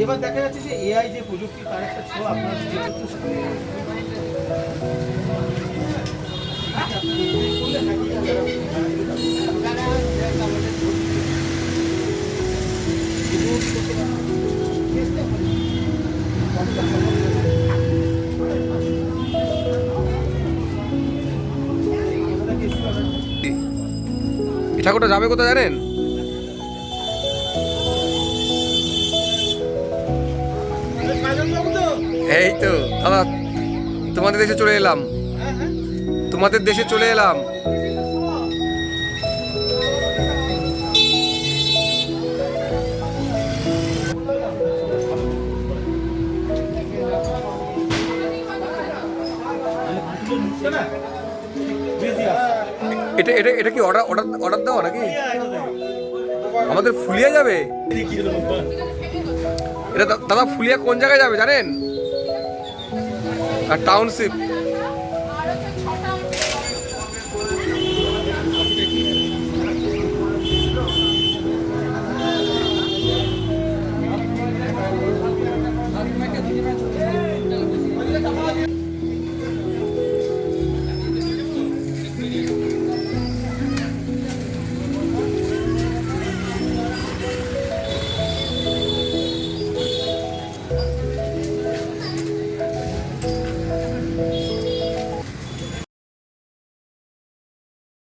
এবার দেখা যাচ্ছে যে এআই যে প্রযুক্তি তার একটা ছোঁয়া আপনার ঠাকুরটা যাবে কোথায় জানেন? এই তো দাদা, তোমাদের দেশে চলে এলাম, তোমাদের দেশে চলে এলাম। এটা এটা এটা কি অর্ডার অর্ডার অর্ডার দেওয়া নাকি? আমাদের ফুলিয়া যাবে এটা দাদা? ফুলিয়া কোন জায়গায় যাবে জানেন? আর টাউনশিপ